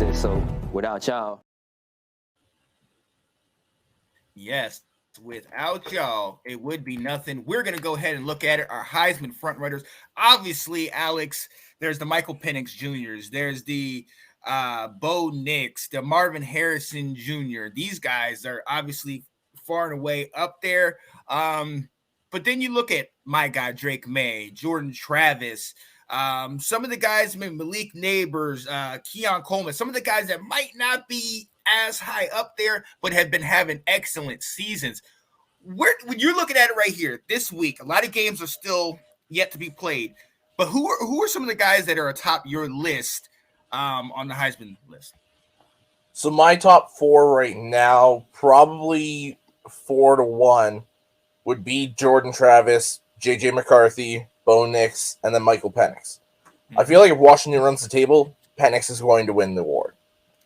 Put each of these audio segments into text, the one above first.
said, so without y'all. Yes, without y'all, it would be nothing. We're going to go ahead and look at it. Our Heisman frontrunners. Obviously, Alex, there's the Michael Penix Jr.'s. There's the Bo Nix, the Marvin Harrison Jr. These guys are obviously far and away up there. But then you look at my guy, Drake May, Jordan Travis, some of the guys, Malik Neighbors, Keon Coleman, some of the guys that might not be as high up there, but have been having excellent seasons. When you're looking at it right here this week, a lot of games are still yet to be played. But who are some of the guys that are atop your list on the Heisman list? So my top four right now, probably 4-1, would be Jordan Travis, JJ McCarthy, Bo Nix, and then Michael Penix. Mm-hmm. I feel like if Washington runs the table, Penix is going to win the award.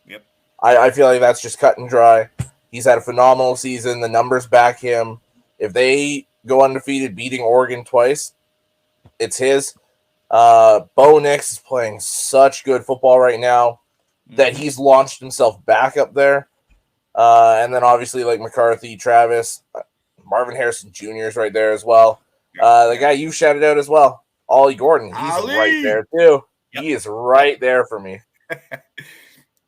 Yep. I feel like that's just cut and dry. He's had a phenomenal season. The numbers back him. If they go undefeated, beating Oregon twice, it's his. Bo Nix is playing such good football right now that he's launched himself back up there. And then obviously like McCarthy, Travis, Marvin Harrison Jr. is right there as well. The guy you shouted out as well, Ollie Gordon, he's right there too. Yep. He is right there for me.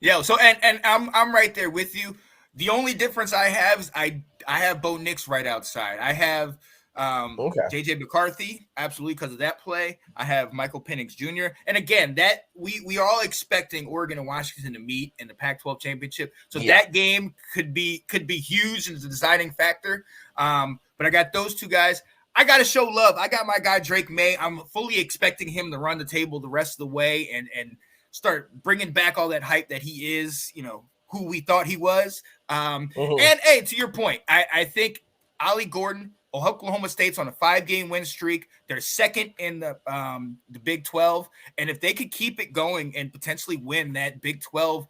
Yeah, so and I'm right there with you. The only difference I have is I have Bo Nix right outside. I have JJ McCarthy, absolutely, because of that play. I have Michael Penix Jr. And again, that we are all expecting Oregon and Washington to meet in the Pac-12 championship. So that game could be huge and it's a deciding factor. But I got those two guys. I got to show love. I got my guy Drake May. I'm fully expecting him to run the table the rest of the way and start bringing back all that hype that he is, who we thought he was. And hey, to your point, I think Ollie Gordon, Oklahoma State's on a 5-game win streak. They're second in the Big 12. And if they could keep it going and potentially win that Big 12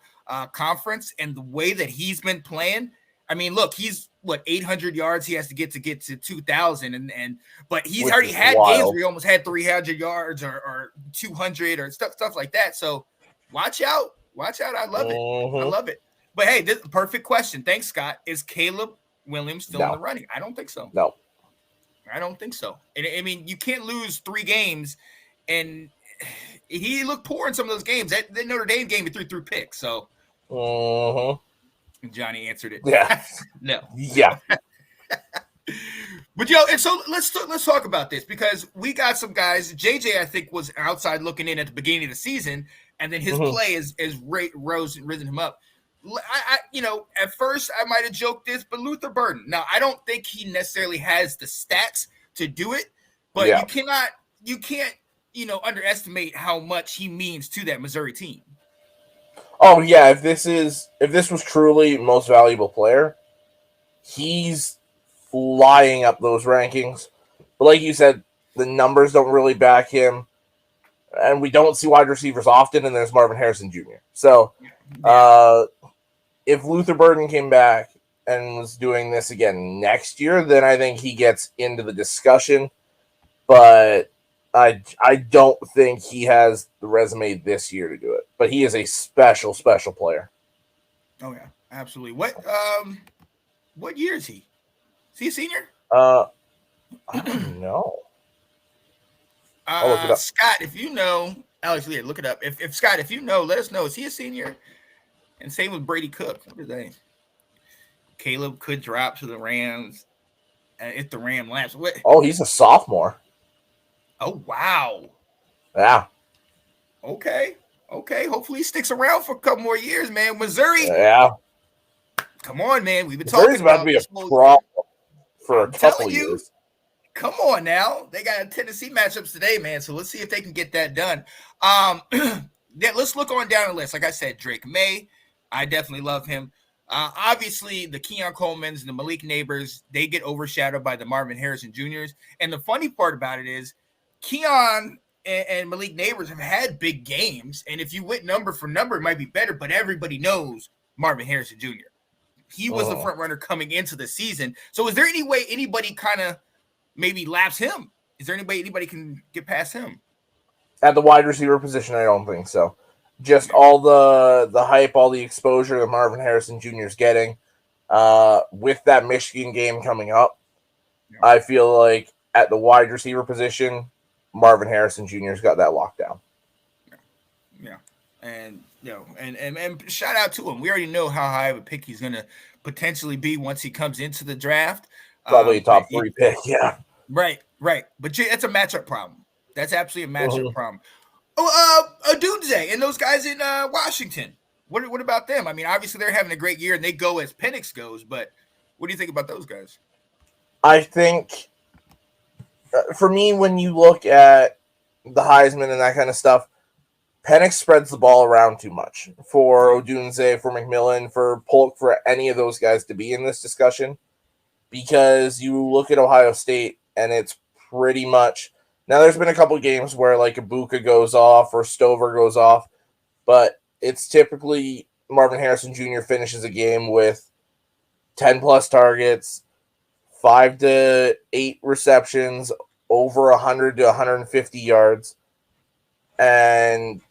conference and the way that he's been playing, I mean, look, he's 800 yards he has to get to 2,000. But he's already had games where he almost had 300 yards or 200 or stuff like that. So watch out. I love it. I love it. But hey, this is a perfect question. Thanks, Scott. Is Caleb Williams still in the running? I don't think so. No. I don't think so. And I mean, you can't lose 3 games. And he looked poor in some of those games. That Notre Dame game, he threw picks. So Johnny answered it. Yeah. No. Yeah. But and so let's talk about this because we got some guys. JJ, I think, was outside looking in at the beginning of the season, and then his play is risen him up. I at first I might have joked this, but Luther Burden. Now I don't think he necessarily has the stats to do it, but you can't underestimate how much he means to that Missouri team. Oh yeah, if this was truly most valuable player, he's flying up those rankings. But like you said, the numbers don't really back him, and we don't see wide receivers often. And there's Marvin Harrison Jr. So, if Luther Burden came back and was doing this again next year, then I think he gets into the discussion. But I don't think he has the resume this year to do it. But he is a special player. Oh yeah, absolutely. What year is he? Is he a senior? I don't know. I'll look it up. Scott, if you know, Alex, look it up. If Scott, if you know, let us know. Is he a senior? And same with Brady Cook. What is that? Caleb could drop to the Rams if the Ram laps. What? Oh, he's a sophomore. Oh, wow. Yeah. Okay. Hopefully he sticks around for a couple more years, man. Missouri. Yeah. Come on, man. We've been Missouri's talking about to be a problem for a couple years. Come on now. They got Tennessee matchups today, man. So let's see if they can get that done. Let's look on down the list. Like I said, Drake May. I definitely love him. Obviously, the Keon Colemans and the Malik Neighbors, they get overshadowed by the Marvin Harrison Jr.'s. And the funny part about it is Keon and Malik Neighbors have had big games. And if you went number for number, it might be better. But everybody knows Marvin Harrison Jr. He was the front runner coming into the season. So is there any way anybody kind of maybe laps him? Is there anybody can get past him? At the wide receiver position, I don't think so. just all the hype, all the exposure that Marvin Harrison Jr. is getting. With that Michigan game coming up, I feel like at the wide receiver position, Marvin Harrison Jr. has got that lockdown. Yeah. And and shout out to him. We already know how high of a pick he's gonna potentially be once he comes into the draft. Probably a top 3 pick, yeah. Right. But that's a matchup problem. That's absolutely a matchup problem. Oh, Odunze and those guys in Washington. What about them? I mean, obviously they're having a great year and they go as Penix goes, but what do you think about those guys? I think, for me, when you look at the Heisman and that kind of stuff, Penix spreads the ball around too much for Odunze, for McMillan, for Polk, for any of those guys to be in this discussion, because you look at Ohio State and it's pretty much – now there's been a couple games where like Ibuka goes off or Stover goes off, but it's typically Marvin Harrison Jr. finishes a game with 10-plus targets, 5 to 8 receptions, over 100 to 150 yards, and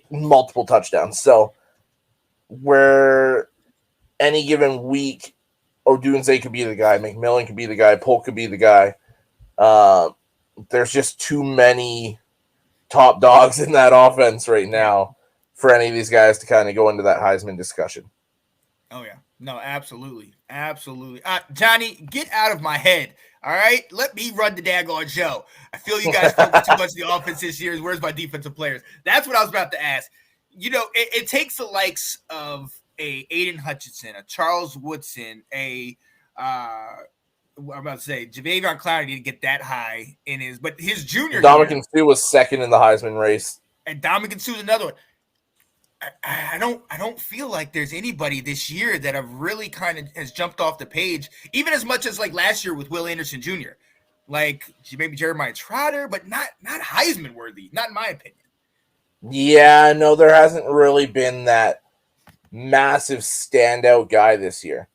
multiple touchdowns. So where any given week, Odunze could be the guy, McMillan could be the guy, Polk could be the guy. There's just too many top dogs in that offense right now for any of these guys to kind of go into that Heisman discussion. Oh, yeah. No, absolutely. Johnny, get out of my head. All right? Let me run the daggone show. I feel you guys focus too much on the offense this year. Where's my defensive players? That's what I was about to ask. You know, it takes the likes of a Aiden Hutchinson, a Charles Woodson, I'm about to say Jadeveon Clowney didn't get that high in his, but his junior Dominican Sue was second in the Heisman race, and Dominican Sue's another one. I don't feel like there's anybody this year that have really kind of has jumped off the page, even as much as like last year with Will Anderson Jr. Like maybe Jeremiah Trotter, but not Heisman worthy, not in my opinion. Yeah, no, there hasn't really been that massive standout guy this year.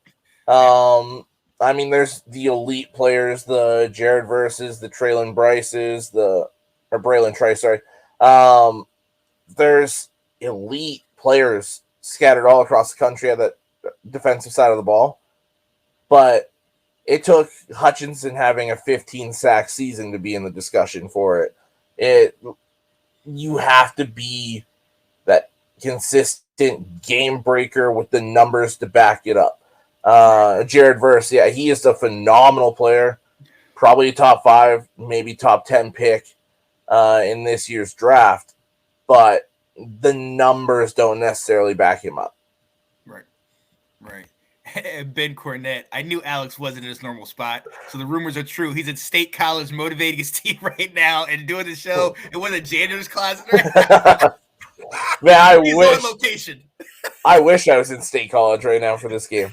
I mean, there's the elite players, the Jared Verses, the Traylon Bryces, or Braylon Trice, sorry. There's elite players scattered all across the country at that defensive side of the ball. But it took Hutchinson having a 15-sack season to be in the discussion for it. You have to be that consistent game breaker with the numbers to back it up. Jared Verse, yeah, he is a phenomenal player. Probably a top 5, maybe top 10 pick in this year's draft. But the numbers don't necessarily back him up. Right. Ben Cornett, I knew Alex wasn't in his normal spot, so the rumors are true. He's at State College motivating his team right now and doing the show in one of the janitor's closets right now. Man, He's on location. I wish I was in State College right now for this game.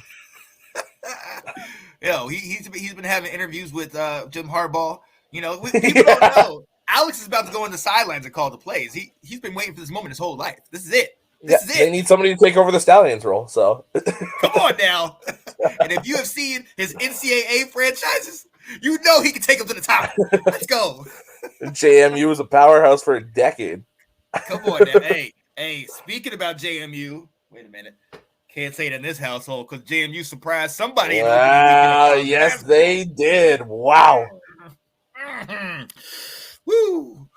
He's been having interviews with Jim Harbaugh. You know, people don't know. Alex is about to go on the sidelines and call the plays. He's been waiting for this moment his whole life. This is it. This is it. They need somebody to take over the Stallions role. So come on now. And if you have seen his NCAA franchises, you know he can take them to the top. Let's go. JMU was a powerhouse for a decade. Come on now. Hey. Speaking about JMU, wait a minute. Can't say it in this household because JMU surprised somebody. Yes, they did. Wow. Mm-hmm. Woo.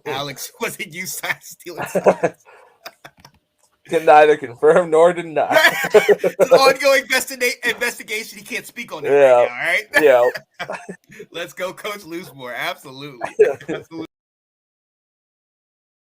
Alex, was it you stealing? Can neither confirm nor deny. It's an ongoing investigation. He can't speak on that right now, all right? Yeah. Let's go, Coach Loosemore. Absolutely.